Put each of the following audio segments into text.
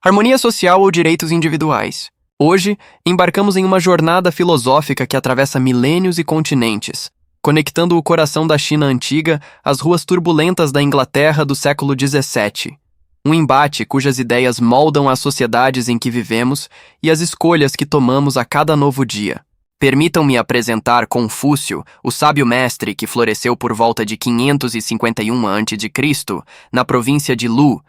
Harmonia social ou direitos individuais? Hoje, embarcamos em uma jornada filosófica que atravessa milênios e continentes, conectando o coração da China antiga às ruas turbulentas da Inglaterra do século XVII. Um embate cujas ideias moldam as sociedades em que vivemos e as escolhas que tomamos a cada novo dia. Permitam-me apresentar Confúcio, o sábio mestre que floresceu por volta de 551 a.C., na província de Lu,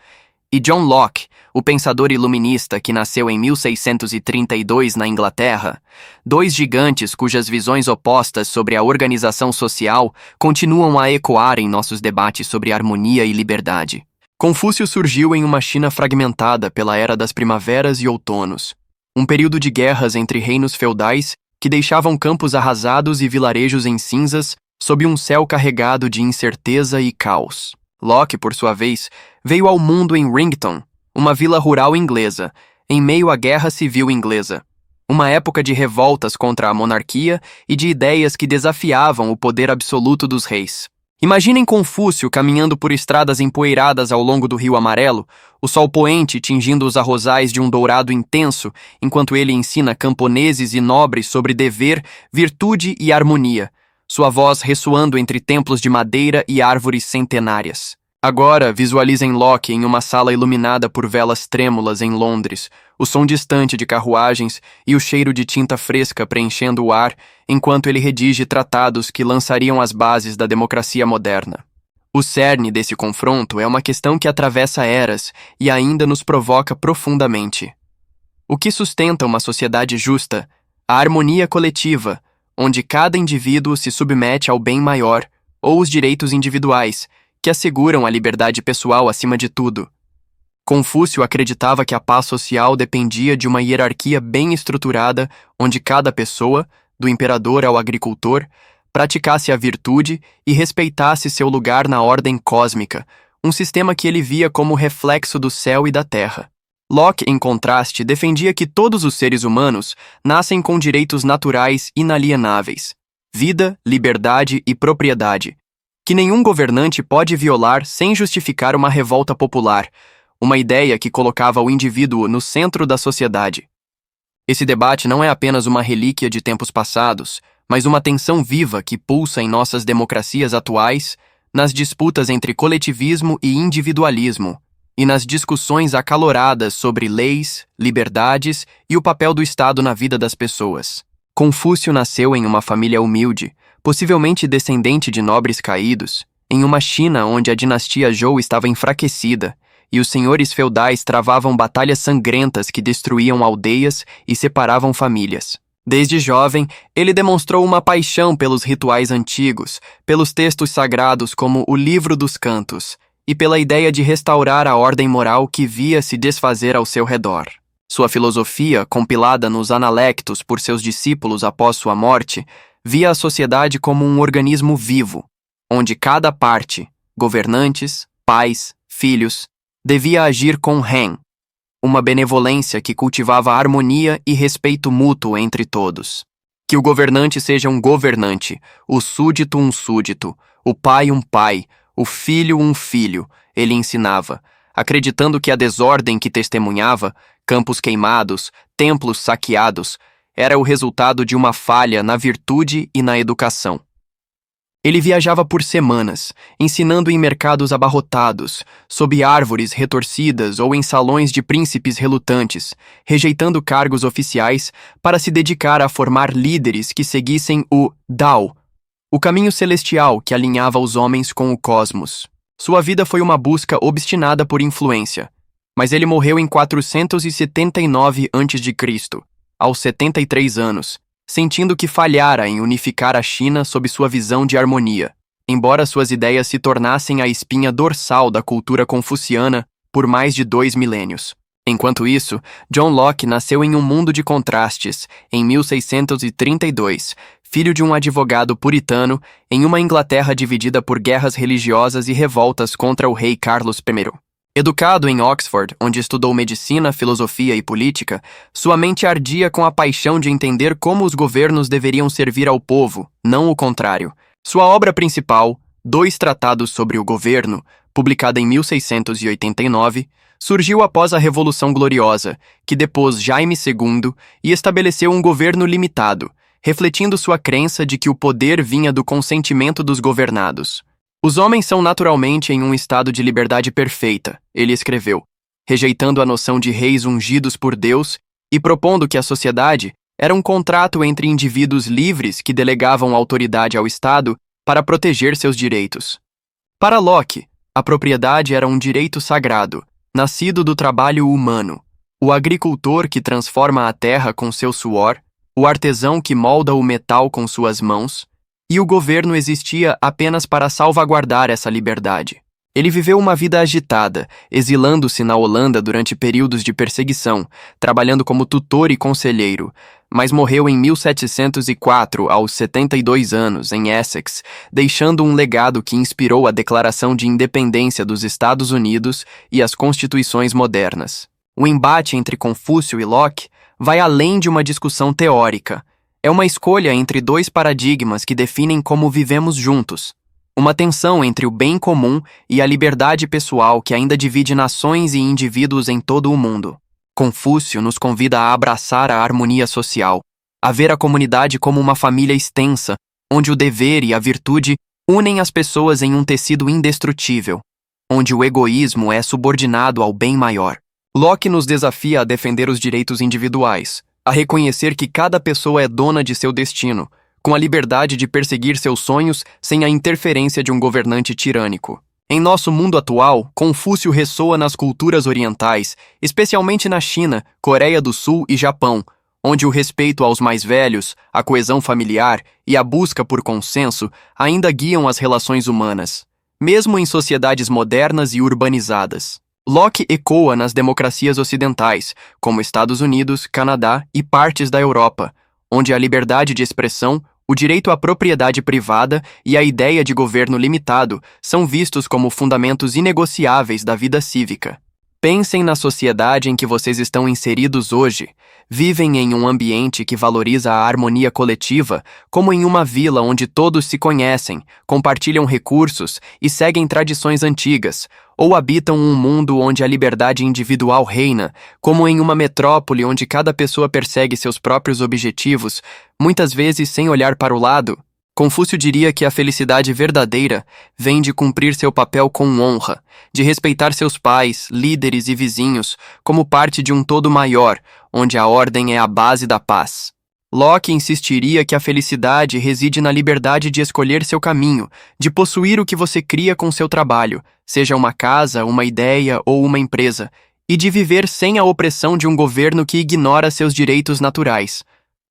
e John Locke, o pensador iluminista que nasceu em 1632 na Inglaterra, dois gigantes cujas visões opostas sobre a organização social continuam a ecoar em nossos debates sobre harmonia e liberdade. Confúcio surgiu em uma China fragmentada pela Era das Primaveras e Outonos, um período de guerras entre reinos feudais que deixavam campos arrasados e vilarejos em cinzas sob um céu carregado de incerteza e caos. Locke, por sua vez, veio ao mundo em Rington, uma vila rural inglesa, em meio à Guerra Civil Inglesa, uma época de revoltas contra a monarquia e de ideias que desafiavam o poder absoluto dos reis. Imaginem Confúcio caminhando por estradas empoeiradas ao longo do Rio Amarelo, o sol poente tingindo os arrozais de um dourado intenso, enquanto ele ensina camponeses e nobres sobre dever, virtude e harmonia, sua voz ressoando entre templos de madeira e árvores centenárias. Agora, visualizem Locke em uma sala iluminada por velas trêmulas em Londres, o som distante de carruagens e o cheiro de tinta fresca preenchendo o ar, enquanto ele redige tratados que lançariam as bases da democracia moderna. O cerne desse confronto é uma questão que atravessa eras e ainda nos provoca profundamente. O que sustenta uma sociedade justa? A harmonia coletiva, onde cada indivíduo se submete ao bem maior, ou os direitos individuais, que asseguram a liberdade pessoal acima de tudo. Confúcio acreditava que a paz social dependia de uma hierarquia bem estruturada, onde cada pessoa, do imperador ao agricultor, praticasse a virtude e respeitasse seu lugar na ordem cósmica, um sistema que ele via como reflexo do céu e da terra. Locke, em contraste, defendia que todos os seres humanos nascem com direitos naturais inalienáveis: vida, liberdade e propriedade, que nenhum governante pode violar sem justificar uma revolta popular, uma ideia que colocava o indivíduo no centro da sociedade. Esse debate não é apenas uma relíquia de tempos passados, mas uma tensão viva que pulsa em nossas democracias atuais, nas disputas entre coletivismo e individualismo, e nas discussões acaloradas sobre leis, liberdades e o papel do Estado na vida das pessoas. Confúcio nasceu em uma família humilde, possivelmente descendente de nobres caídos, em uma China onde a dinastia Zhou estava enfraquecida e os senhores feudais travavam batalhas sangrentas que destruíam aldeias e separavam famílias. Desde jovem, ele demonstrou uma paixão pelos rituais antigos, pelos textos sagrados como o Livro dos Cantos, e pela ideia de restaurar a ordem moral que via se desfazer ao seu redor. Sua filosofia, compilada nos Analectos por seus discípulos após sua morte, via a sociedade como um organismo vivo, onde cada parte, governantes, pais, filhos, devia agir com Ren, uma benevolência que cultivava harmonia e respeito mútuo entre todos. Que o governante seja um governante, o súdito um súdito, o pai um pai, o filho um filho, ele ensinava, acreditando que a desordem que testemunhava, campos queimados, templos saqueados, era o resultado de uma falha na virtude e na educação. Ele viajava por semanas, ensinando em mercados abarrotados, sob árvores retorcidas ou em salões de príncipes relutantes, rejeitando cargos oficiais para se dedicar a formar líderes que seguissem o Dao, o caminho celestial que alinhava os homens com o cosmos. Sua vida foi uma busca obstinada por influência, mas ele morreu em 479 a.C., aos 73 anos, sentindo que falhara em unificar a China sob sua visão de harmonia, embora suas ideias se tornassem a espinha dorsal da cultura confuciana por mais de 2 milênios. Enquanto isso, John Locke nasceu em um mundo de contrastes, em 1632, filho de um advogado puritano, em uma Inglaterra dividida por guerras religiosas e revoltas contra o rei Carlos I. Educado em Oxford, onde estudou medicina, filosofia e política, sua mente ardia com a paixão de entender como os governos deveriam servir ao povo, não o contrário. Sua obra principal, 2 tratados sobre o governo, publicada em 1689, surgiu após a Revolução Gloriosa, que depôs Jaime II e estabeleceu um governo limitado, refletindo sua crença de que o poder vinha do consentimento dos governados. Os homens são naturalmente em um estado de liberdade perfeita, ele escreveu, rejeitando a noção de reis ungidos por Deus e propondo que a sociedade era um contrato entre indivíduos livres que delegavam autoridade ao Estado para proteger seus direitos. Para Locke, a propriedade era um direito sagrado, nascido do trabalho humano. O agricultor que transforma a terra com seu suor, o artesão que molda o metal com suas mãos, e o governo existia apenas para salvaguardar essa liberdade. Ele viveu uma vida agitada, exilando-se na Holanda durante períodos de perseguição, trabalhando como tutor e conselheiro, mas morreu em 1704, aos 72 anos, em Essex, deixando um legado que inspirou a Declaração de Independência dos Estados Unidos e as constituições modernas. O embate entre Confúcio e Locke vai além de uma discussão teórica. É uma escolha entre dois paradigmas que definem como vivemos juntos. Uma tensão entre o bem comum e a liberdade pessoal que ainda divide nações e indivíduos em todo o mundo. Confúcio nos convida a abraçar a harmonia social, a ver a comunidade como uma família extensa, onde o dever e a virtude unem as pessoas em um tecido indestrutível, onde o egoísmo é subordinado ao bem maior. Locke nos desafia a defender os direitos individuais, a reconhecer que cada pessoa é dona de seu destino, com a liberdade de perseguir seus sonhos sem a interferência de um governante tirânico. Em nosso mundo atual, Confúcio ressoa nas culturas orientais, especialmente na China, Coreia do Sul e Japão, onde o respeito aos mais velhos, a coesão familiar e a busca por consenso ainda guiam as relações humanas, mesmo em sociedades modernas e urbanizadas. Locke ecoa nas democracias ocidentais, como Estados Unidos, Canadá e partes da Europa, onde a liberdade de expressão, o direito à propriedade privada e a ideia de governo limitado são vistos como fundamentos inegociáveis da vida cívica. Pensem na sociedade em que vocês estão inseridos hoje. Vivem em um ambiente que valoriza a harmonia coletiva, como em uma vila onde todos se conhecem, compartilham recursos e seguem tradições antigas, ou habitam um mundo onde a liberdade individual reina, como em uma metrópole onde cada pessoa persegue seus próprios objetivos, muitas vezes sem olhar para o lado. Confúcio diria que a felicidade verdadeira vem de cumprir seu papel com honra, de respeitar seus pais, líderes e vizinhos como parte de um todo maior, onde a ordem é a base da paz. Locke insistiria que a felicidade reside na liberdade de escolher seu caminho, de possuir o que você cria com seu trabalho, seja uma casa, uma ideia ou uma empresa, e de viver sem a opressão de um governo que ignora seus direitos naturais.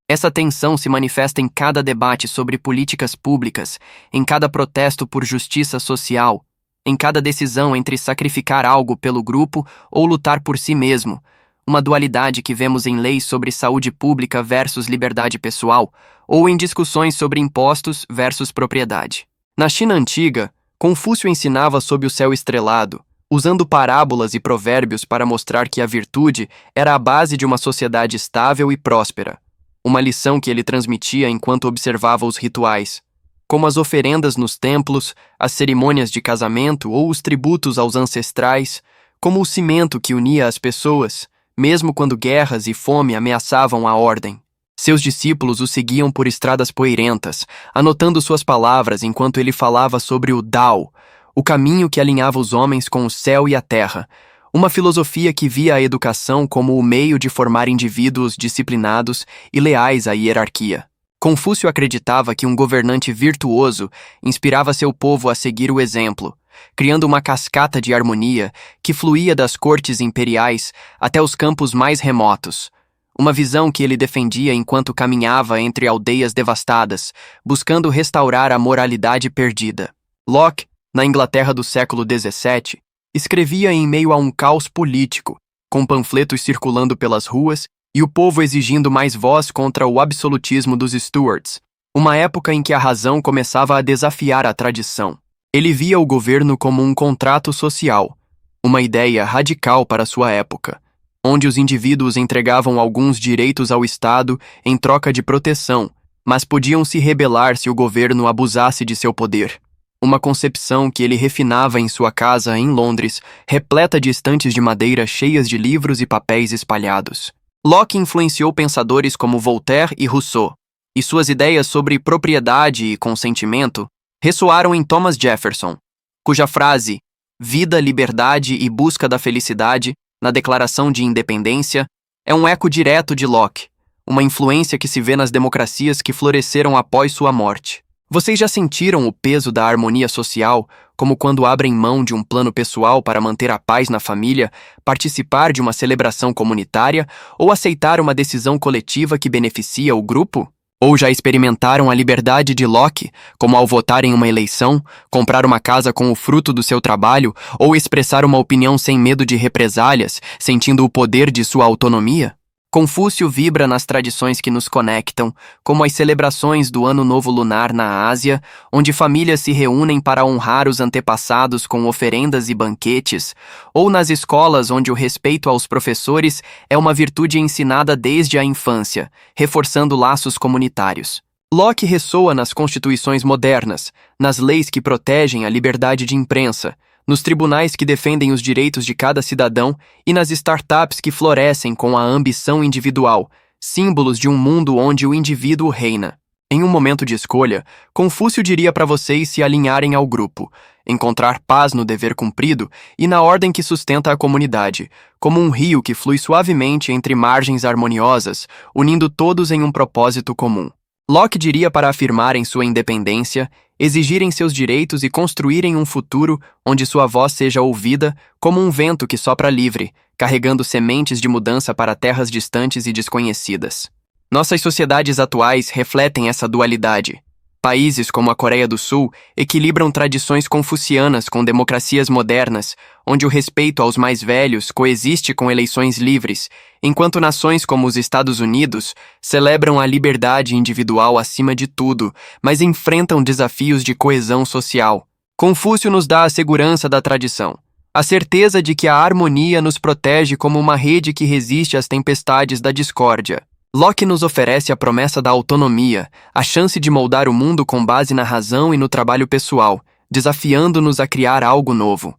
Essa tensão se manifesta em cada debate sobre políticas públicas, em cada protesto por justiça social, em cada decisão entre sacrificar algo pelo grupo ou lutar por si mesmo, uma dualidade que vemos em leis sobre saúde pública versus liberdade pessoal, ou em discussões sobre impostos versus propriedade. Na China antiga, Confúcio ensinava sob o céu estrelado, usando parábolas e provérbios para mostrar que a virtude era a base de uma sociedade estável e próspera. Uma lição que ele transmitia enquanto observava os rituais, como as oferendas nos templos, as cerimônias de casamento ou os tributos aos ancestrais, como o cimento que unia as pessoas, mesmo quando guerras e fome ameaçavam a ordem. Seus discípulos o seguiam por estradas poeirentas, anotando suas palavras enquanto ele falava sobre o Tao, o caminho que alinhava os homens com o céu e a terra, uma filosofia que via a educação como o meio de formar indivíduos disciplinados e leais à hierarquia. Confúcio acreditava que um governante virtuoso inspirava seu povo a seguir o exemplo, criando uma cascata de harmonia que fluía das cortes imperiais até os campos mais remotos. Uma visão que ele defendia enquanto caminhava entre aldeias devastadas, buscando restaurar a moralidade perdida. Locke, na Inglaterra do século XVII, escrevia em meio a um caos político, com panfletos circulando pelas ruas e o povo exigindo mais voz contra o absolutismo dos Stuarts, uma época em que a razão começava a desafiar a tradição. Ele via o governo como um contrato social, uma ideia radical para sua época, onde os indivíduos entregavam alguns direitos ao Estado em troca de proteção, mas podiam se rebelar se o governo abusasse de seu poder. uma concepção que ele refinava em sua casa em Londres, repleta de estantes de madeira cheias de livros e papéis espalhados. Locke influenciou pensadores como Voltaire e Rousseau, e suas ideias sobre propriedade e consentimento ressoaram em Thomas Jefferson, cuja frase "vida, liberdade e busca da felicidade" na Declaração de Independência é um eco direto de Locke, uma influência que se vê nas democracias que floresceram após sua morte. Vocês já sentiram o peso da harmonia social, como quando abrem mão de um plano pessoal para manter a paz na família, participar de uma celebração comunitária ou aceitar uma decisão coletiva que beneficia o grupo? Ou já experimentaram a liberdade de Locke, como ao votar em uma eleição, comprar uma casa com o fruto do seu trabalho ou expressar uma opinião sem medo de represálias, sentindo o poder de sua autonomia? Confúcio vibra nas tradições que nos conectam, como as celebrações do Ano Novo Lunar na Ásia, onde famílias se reúnem para honrar os antepassados com oferendas e banquetes, ou nas escolas onde o respeito aos professores é uma virtude ensinada desde a infância, reforçando laços comunitários. Locke ressoa nas constituições modernas, nas leis que protegem a liberdade de imprensa, nos tribunais que defendem os direitos de cada cidadão e nas startups que florescem com a ambição individual, símbolos de um mundo onde o indivíduo reina. Em um momento de escolha, Confúcio diria para vocês se alinharem ao grupo, encontrar paz no dever cumprido e na ordem que sustenta a comunidade, como um rio que flui suavemente entre margens harmoniosas, unindo todos em um propósito comum. Locke diria para afirmarem sua independência, exigirem seus direitos e construírem um futuro onde sua voz seja ouvida como um vento que sopra livre, carregando sementes de mudança para terras distantes e desconhecidas. Nossas sociedades atuais refletem essa dualidade. Países como a Coreia do Sul equilibram tradições confucianas com democracias modernas, onde o respeito aos mais velhos coexiste com eleições livres, enquanto nações como os Estados Unidos celebram a liberdade individual acima de tudo, mas enfrentam desafios de coesão social. Confúcio nos dá a segurança da tradição, a certeza de que a harmonia nos protege como uma rede que resiste às tempestades da discórdia. Locke nos oferece a promessa da autonomia, a chance de moldar o mundo com base na razão e no trabalho pessoal, desafiando-nos a criar algo novo.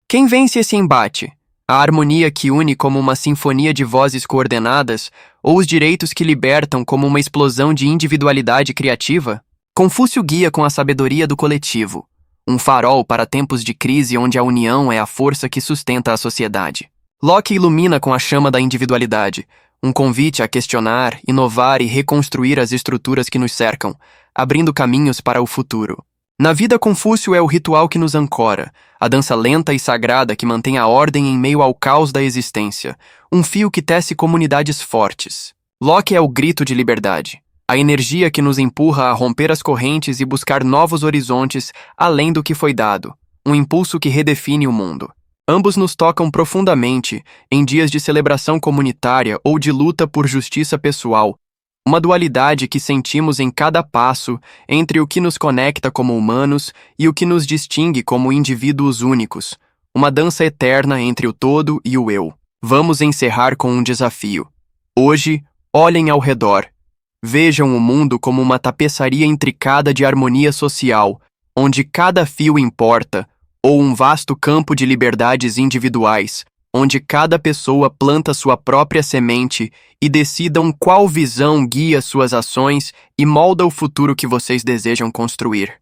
Quem vence esse embate? A harmonia que une como uma sinfonia de vozes coordenadas, ou os direitos que libertam como uma explosão de individualidade criativa? Confúcio guia com a sabedoria do coletivo, um farol para tempos de crise onde a união é a força que sustenta a sociedade. Locke ilumina com a chama da individualidade, um convite a questionar, inovar e reconstruir as estruturas que nos cercam, abrindo caminhos para o futuro. Na vida, Confúcio é o ritual que nos ancora, a dança lenta e sagrada que mantém a ordem em meio ao caos da existência, um fio que tece comunidades fortes. Locke é o grito de liberdade, a energia que nos empurra a romper as correntes e buscar novos horizontes além do que foi dado, um impulso que redefine o mundo. Ambos nos tocam profundamente em dias de celebração comunitária ou de luta por justiça pessoal, uma dualidade que sentimos em cada passo entre o que nos conecta como humanos e o que nos distingue como indivíduos únicos, uma dança eterna entre o todo e o eu. Vamos encerrar com um desafio. Hoje, olhem ao redor. Vejam o mundo como uma tapeçaria intricada de harmonia social, onde cada fio importa, ou um vasto campo de liberdades individuais, onde cada pessoa planta sua própria semente e decidam qual visão guia suas ações e molda o futuro que vocês desejam construir.